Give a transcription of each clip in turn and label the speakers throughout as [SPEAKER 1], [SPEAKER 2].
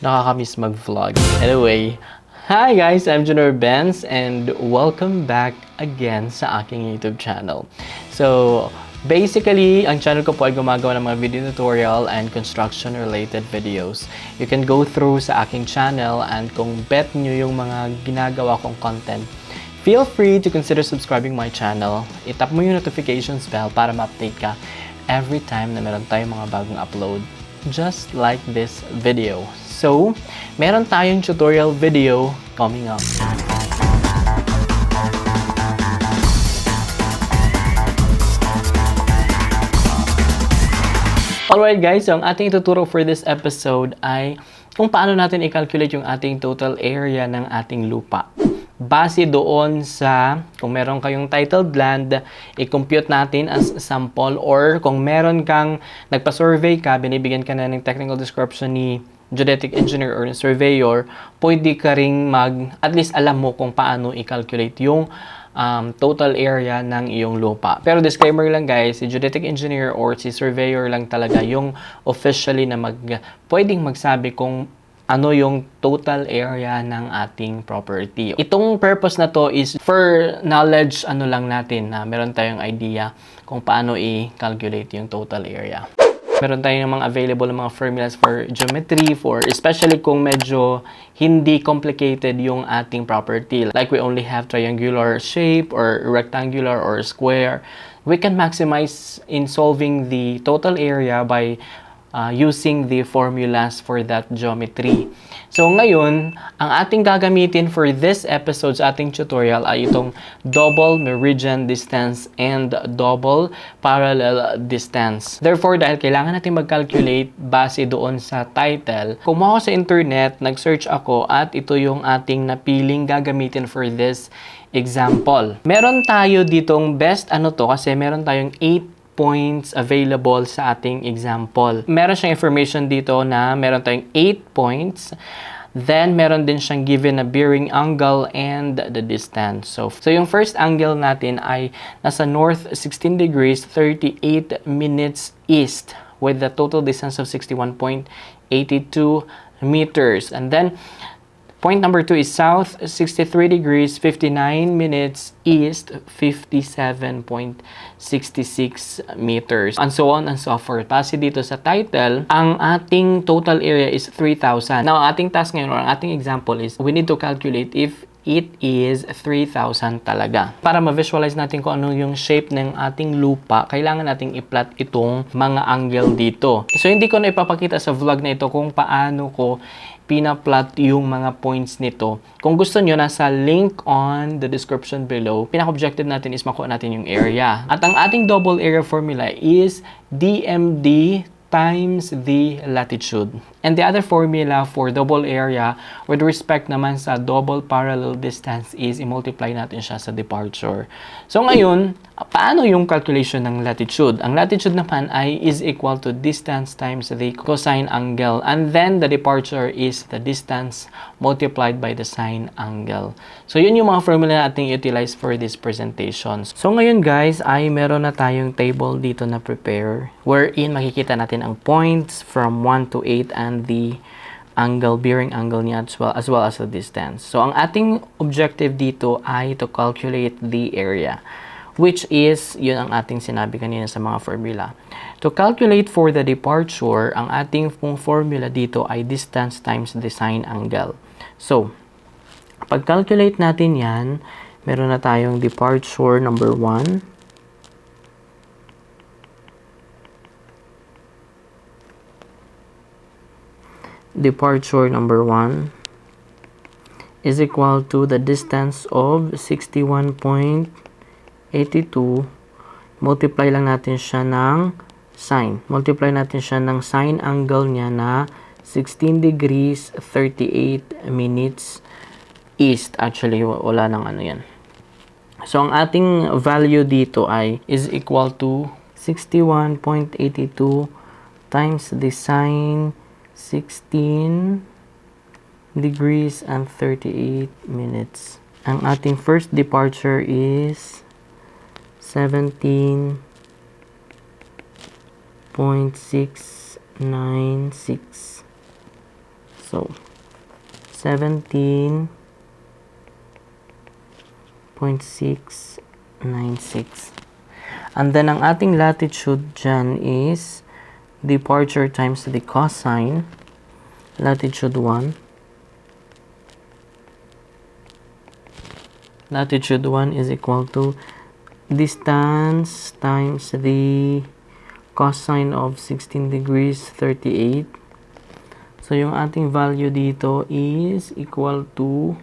[SPEAKER 1] Nakakamiss mag-vlog. Anyway, hi guys! I'm gineerbens and welcome back again sa aking YouTube channel. So, basically, ang channel ko po ay gumagawa ng mga video tutorial and construction-related videos. You can go through sa aking channel and kung bet nyo yung mga ginagawa kong content, feel free to consider subscribing my channel. Itap mo yung notifications bell para ma-update ka every time na meron tayong mga bagong upload. Just like this video. So, meron tayong tutorial video coming up. Alright guys, so ang ating ituturo for this episode ay kung paano natin i-calculate yung ating total area ng ating lupa. Base doon sa, kung meron kayong titled land, i-compute natin as sample, or kung meron kang nagpa-survey ka, binibigyan ka na ng technical description ni geodetic engineer or surveyor, pwede ka ring at least alam mo kung paano i-calculate yung total area ng iyong lupa. Pero disclaimer lang guys, si geodetic engineer or si surveyor lang talaga yung officially na pwedeng magsabi kung ano yung total area ng ating property. Itong purpose na to is for knowledge lang natin na meron tayong idea kung paano i-calculate yung total area. Meron tayong mga available mga formulas for geometry, for especially kung medyo hindi complicated yung ating property. Like we only have triangular shape or rectangular or square. We can maximize in solving the total area by using the formulas for that geometry. So ngayon, ang ating gagamitin for this episode sa ating tutorial ay itong double meridian distance and double parallel distance. Therefore, dahil kailangan natin mag-calculate base doon sa title, kumuha ako sa internet, nag-search ako at ito yung ating napiling gagamitin for this example. Meron tayo ditong best kasi meron tayong 8 points available sa ating example. Meron siyang information dito na meron tayong 8 points. Then, meron din siyang given na bearing angle and the distance. So yung first angle natin ay nasa north 16 degrees 38 minutes east with the total distance of 61.82 meters. And then, point number 2 is south 63 degrees 59 minutes east 57.66 meters and so on and so forth. Kasi dito sa title, ang ating total area is 3,000. Now, ang ating task ngayon or ang ating example is we need to calculate if it is 3,000 talaga. Para ma-visualize natin kung ano yung shape ng ating lupa, kailangan nating i-plot itong mga angle dito. So, hindi ko na ipapakita sa vlog na ito kung paano ko pina-plot yung mga points nito. Kung gusto nyo, nasa link on the description below. Pinaka-objective natin is makuha natin yung area. At ang ating double area formula is DMD times the latitude. And the other formula for double area with respect naman sa double parallel distance is i-multiply natin siya sa departure. So ngayon, paano yung calculation ng latitude? Ang latitude naman ay is equal to distance times the cosine angle. And then the departure is the distance multiplied by the sine angle. So yun yung mga formula natin utilize for this presentation. So ngayon guys, ay meron na tayong table dito na prepare wherein makikita natin ang points from 1 to 8 and the angle, bearing angle niya as well as the distance. So, ang ating objective dito ay to calculate the area, which is, yun ang ating sinabi kanina sa mga formula. To calculate for the departure, ang ating formula dito ay distance times the sine angle. So, pag-calculate natin yan, meron na tayong departure number 1. Departure number 1 is equal to the distance of 61.82. Multiply lang natin siya ng sine. Multiply natin siya ng sine angle niya na 16 degrees 38 minutes east. Actually, wala nang yan. So, ang ating value dito ay is equal to 61.82 times the sine 16 degrees and 38 minutes. Ang ating first departure is 17.68 17.96. So, 17.696. And then, ang ating latitude dyan is departure times the cosine. Latitude 1. Latitude 1 is equal to distance times the cosine of 16 degrees 38. So, yung ating value dito is equal to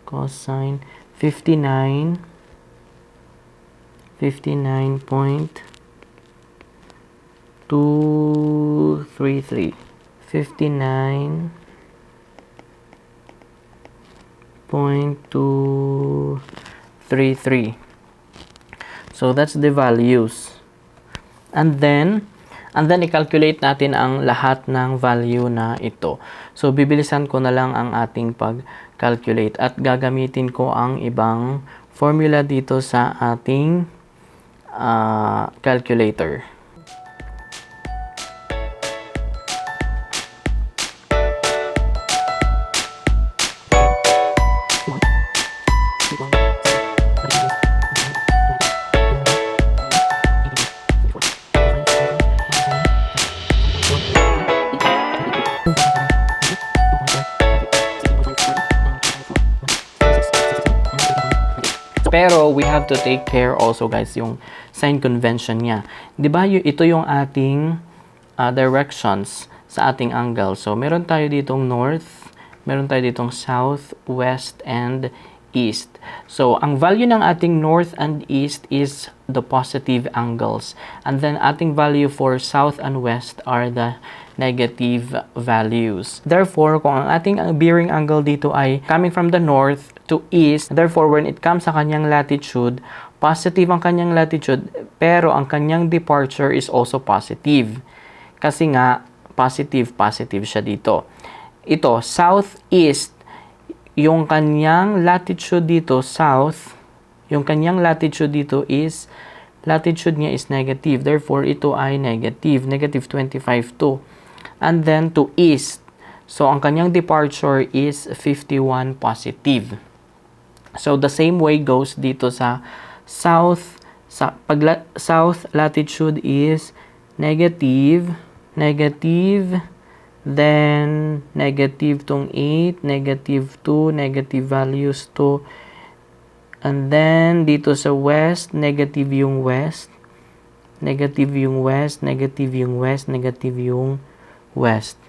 [SPEAKER 1] cosine 59.233. 59.233. So, that's the values. And then, i-calculate natin ang lahat ng value na ito. So, bibilisan ko na lang ang ating pag-calculate at gagamitin ko ang ibang formula dito sa ating calculator. Pero we have to take care also guys yung sign convention niya. 'Di ba ito yung ating directions sa ating angle. So meron tayo ditong north, meron tayo ditong south, west and east. So ang value ng ating north and east is the positive angles. And then ating value for south and west are the negative values. Therefore, kung ang ating bearing angle dito ay coming from the north to east, therefore, when it comes sa kanyang latitude, positive ang kanyang latitude, pero ang kanyang departure is also positive. Kasi nga, positive siya dito. Ito, southeast, yung kanyang latitude dito, south, yung kanyang latitude dito is, latitude niya is negative. Therefore, ito ay negative 25.2. And then to east. So, ang kanyang departure is 51 positive. So, the same way goes dito sa south. South latitude is negative, then negative tong 8, negative 2, negative values 2. And then, dito sa west, negative yung west, negative yung west, negative yung west, negative yung west.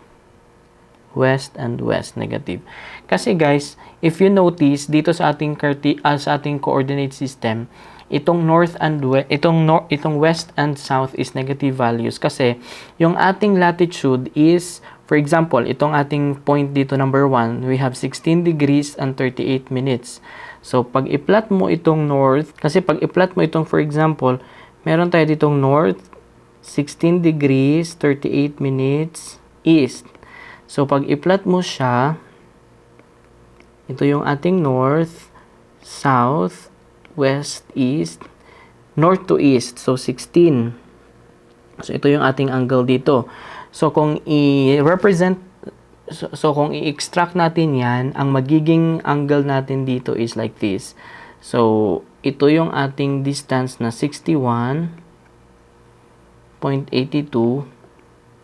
[SPEAKER 1] West and west, negative. Kasi guys, if you notice, dito sa ating coordinate system, itong north and west, itong west and south is negative values. Kasi, yung ating latitude is, for example, itong ating point dito, number 1, we have 16 degrees and 38 minutes. So, pag i-plot mo itong north, kasi pag i-plot mo itong, for example, meron tayo ditong north, 16 degrees, 38 minutes, east. So, pag i-plot mo siya, ito yung ating north, south, west, east, north to east. So, 16. So, ito yung ating angle dito. So, kung i-represent, so kung i-extract natin yan, ang magiging angle natin dito is like this. So, ito yung ating distance na 61.82.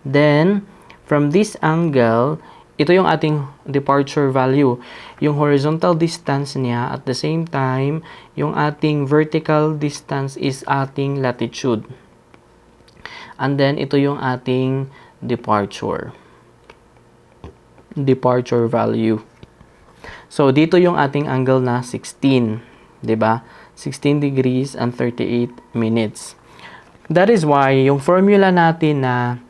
[SPEAKER 1] Then, from this angle, ito yung ating departure value. Yung horizontal distance niya, at the same time, yung ating vertical distance is ating latitude. And then, ito yung ating departure value. So, dito yung ating angle na 16. 'Di ba? 16 degrees and 38 minutes. That is why, yung formula natin na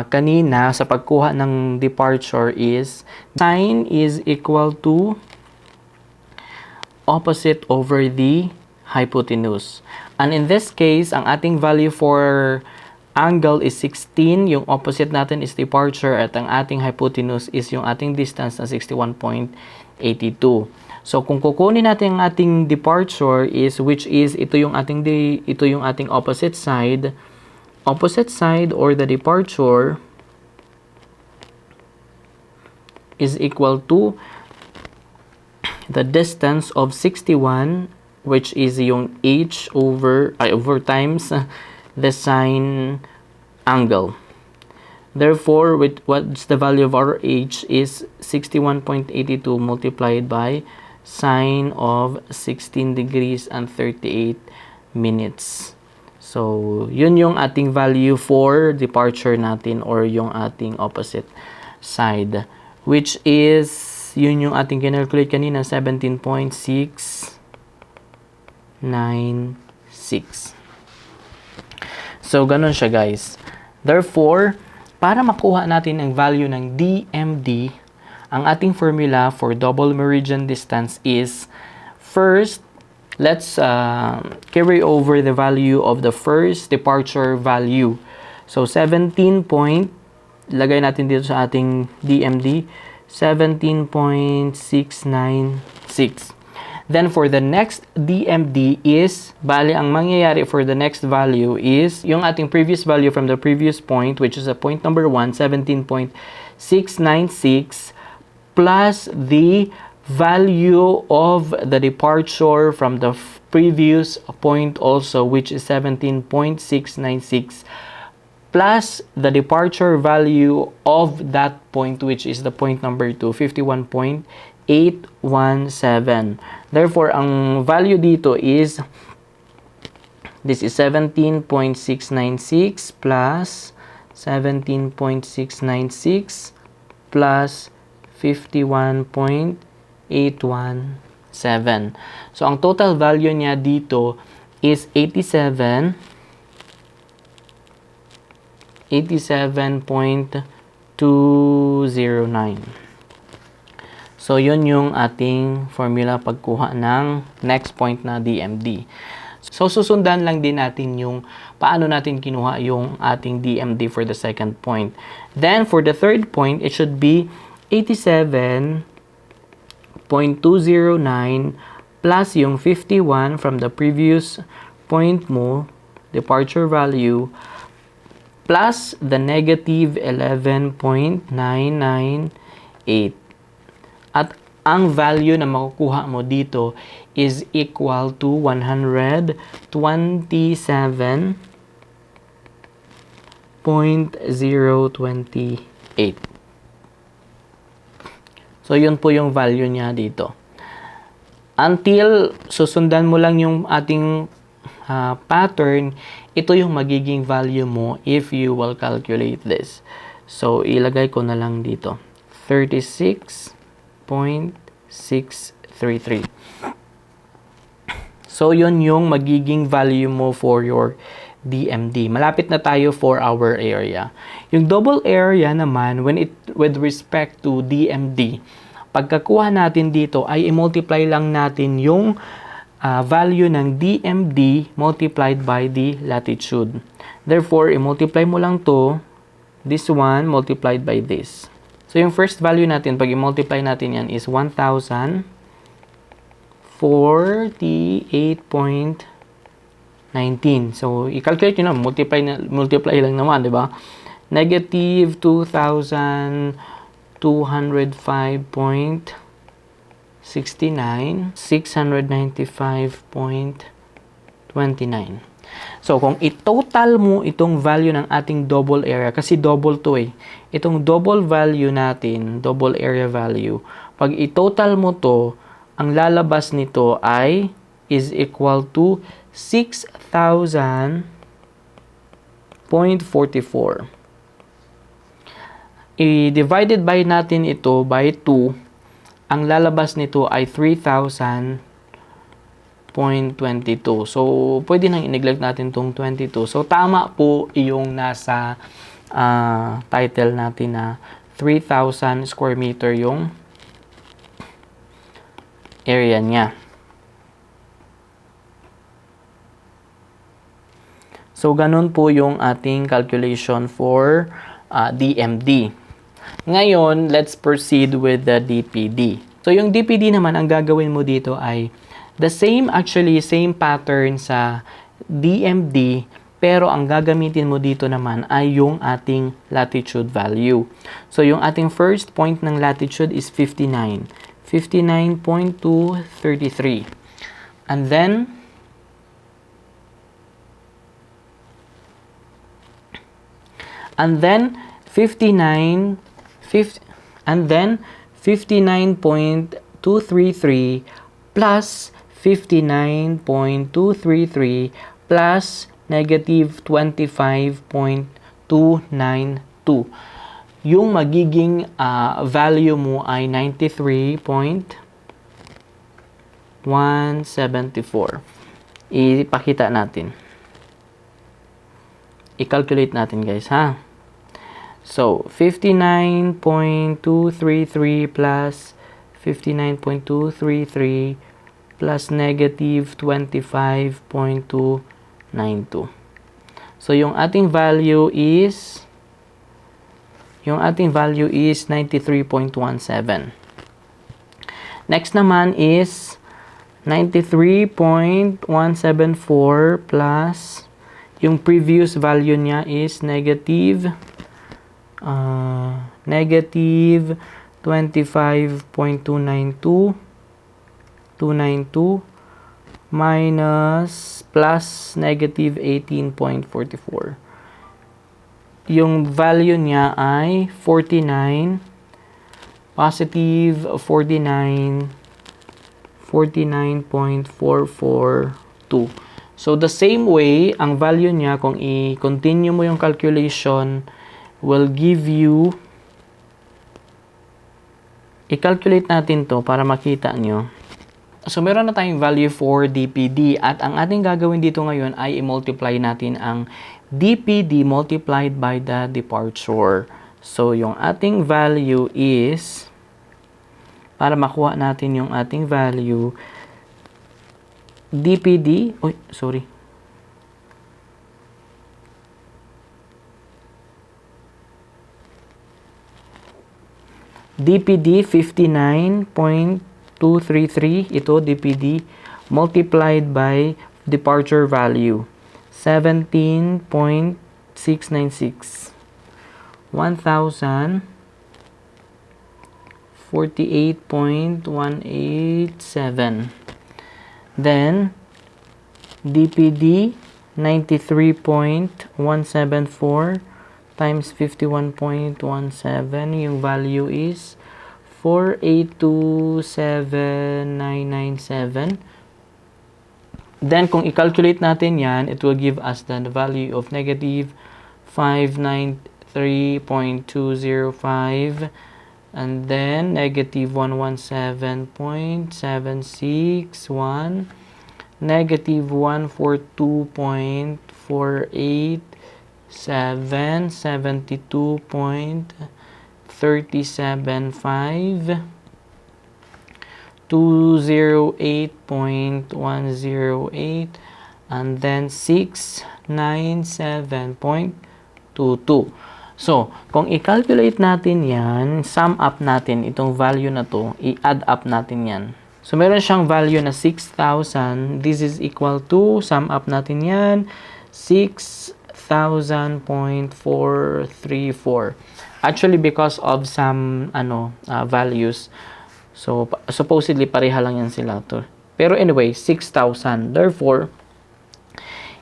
[SPEAKER 1] kanina sa pagkuha ng departure is sine is equal to opposite over the hypotenuse. And in this case, ang ating value for angle is 16. Yung opposite natin is departure at ang ating hypotenuse is yung ating distance na 61.82. So, kung kukunin natin ang ating departure is, which is, ito yung ating opposite side, opposite side or the departure is equal to the distance of 61, which is yung h over times the sine angle. Therefore, with what's the value of our h is 61.82 multiplied by sine of 16 degrees and 38 minutes. So, yun yung ating value for departure natin or yung ating opposite side, which is yun yung ating kinalculate kanina, 17.696. So, ganun siya guys. Therefore, para makuha natin ang value ng DMD, ang ating formula for double meridian distance is, first, let's carry over the value of the first departure value. So, 17 point, lagay natin dito sa ating DMD, 17.696. Then, for the next DMD is, bali, ang mangyayari for the next value is, yung ating previous value from the previous point, which is a point number 1, 17.696, plus the value of the departure from the previous point also, which is 17.696, plus the departure value of that point, which is the point number 2, 51.817. Therefore, ang value dito is, this is 17.696 plus 17.696 plus 51.817. So, ang total value niya dito is 87.209. So, yun yung ating formula pagkuha ng next point na DMD. So, susundan lang din natin yung paano natin kinuha yung ating DMD for the second point. Then, for the third point, it should be 87.209 plus yung 51 from the previous point mo, departure value, plus the negative 11.998. At ang value na makukuha mo dito is equal to 127.028. So, yun po yung value niya dito. Until susundan mo lang yung ating pattern, ito yung magiging value mo if you will calculate this. So, ilagay ko na lang dito. 36.633. So, yun yung magiging value mo for your DMD. Malapit na tayo for our area. Yung double area naman, with respect to DMD, pagkakuha natin dito ay i-multiply lang natin yung value ng DMD multiplied by the latitude. Therefore, i-multiply mo lang to, this one multiplied by this. So, yung first value natin, pag i-multiply natin yan is 1,048.19. So, i-calculate nyo na, multiply lang naman, di ba? Negative 2,205.69, 695.29. So, kung i-total mo itong value ng ating double area, kasi double to eh. Itong double value natin, double area value, pag i-total mo to, ang lalabas nito ay is equal to 6,000.44. I-divided by natin ito by 2, ang lalabas nito ay 3,000.22. So, pwede nang i-neglect natin itong 22. So, tama po yung nasa title natin na 3,000 square meter yung area niya. So, ganun po yung ating calculation for DMD. Ngayon, let's proceed with the DPD. So, yung DPD naman, ang gagawin mo dito ay the same pattern sa DMD, Pero ang gagamitin mo dito naman ay yung ating latitude value. So, yung ating first point ng latitude is 59. 59.233. And then, 59.233 plus 59.233 plus negative 25.292. Yung magiging value mo ay 93.174. Ipakita natin. I-calculate natin, guys, ha? So, 59.233 plus 59.233 plus negative 25.292. So, yung ating value is 93.17. Next naman is 93.174 plus yung previous value niya is negative 25.292 minus plus negative 18.44. Yung value niya ay 49, positive 49.442. So, the same way, ang value niya, kung i-continue mo yung calculation, will give you, i-calculate natin to para makita nyo. So, meron na tayong value for DPD at ang ating gagawin dito ngayon ay i-multiply natin ang DPD multiplied by the departure. So, yung ating value is, para makuha natin yung ating value, DPD, DPD 59.233, ito DPD, multiplied by departure value, 17.696. 1,048.187. Then, DPD 93.174 times 51.17, yung value is 482,797. Then, kung i-calculate natin yan, it will give us the value of negative 593.205 and then negative 117.761, negative 142.487, 72.375, 208.108, and then 697.22. So, kung i-calculate natin yan, sum up natin itong value na to, i-add up natin yan. So, meron siyang value na 6,000. This is equal to, sum up natin yan, 6,000.434. Actually, because of some values, so supposedly pareha lang yan sila to. Pero anyway, 6,000. Therefore,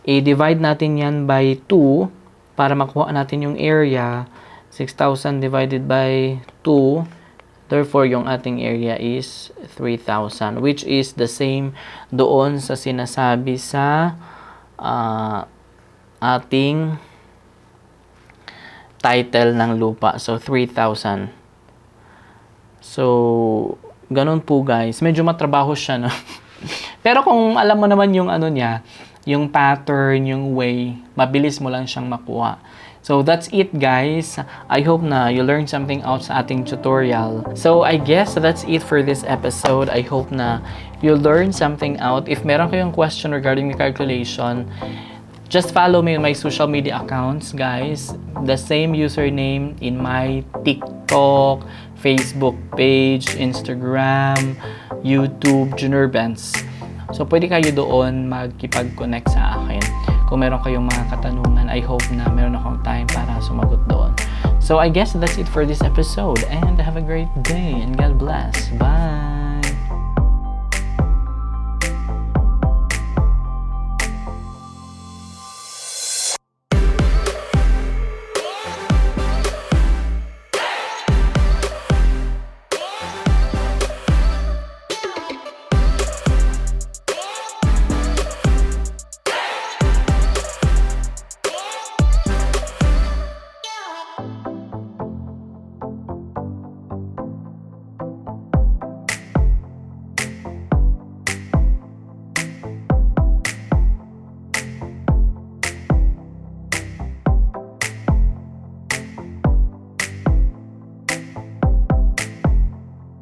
[SPEAKER 1] i-divide natin yan by 2 para makuha natin yung area. 6,000 divided by 2. Therefore, yung ating area is 3,000, which is the same doon sa sinasabi sa ating title ng lupa. So, 3,000. So, ganun po, guys. Medyo matrabaho siya, no? Pero kung alam mo naman yung niya, yung pattern, yung way, mabilis mo lang siyang makuha. So, that's it, guys. I hope na you learned something out sa ating tutorial. So, I guess that's it for this episode. I hope na you learned something out. If meron kayong question regarding the calculation, just follow me on my social media accounts, guys. The same username in my TikTok, Facebook page, Instagram, YouTube, gineerbens. So, pwede kayo doon magkipag-connect sa akin. kung meron kayong mga katanungan, I hope na meron akong time para sumagot doon. So I guess that's it for this episode, and have a great day and God bless. Bye!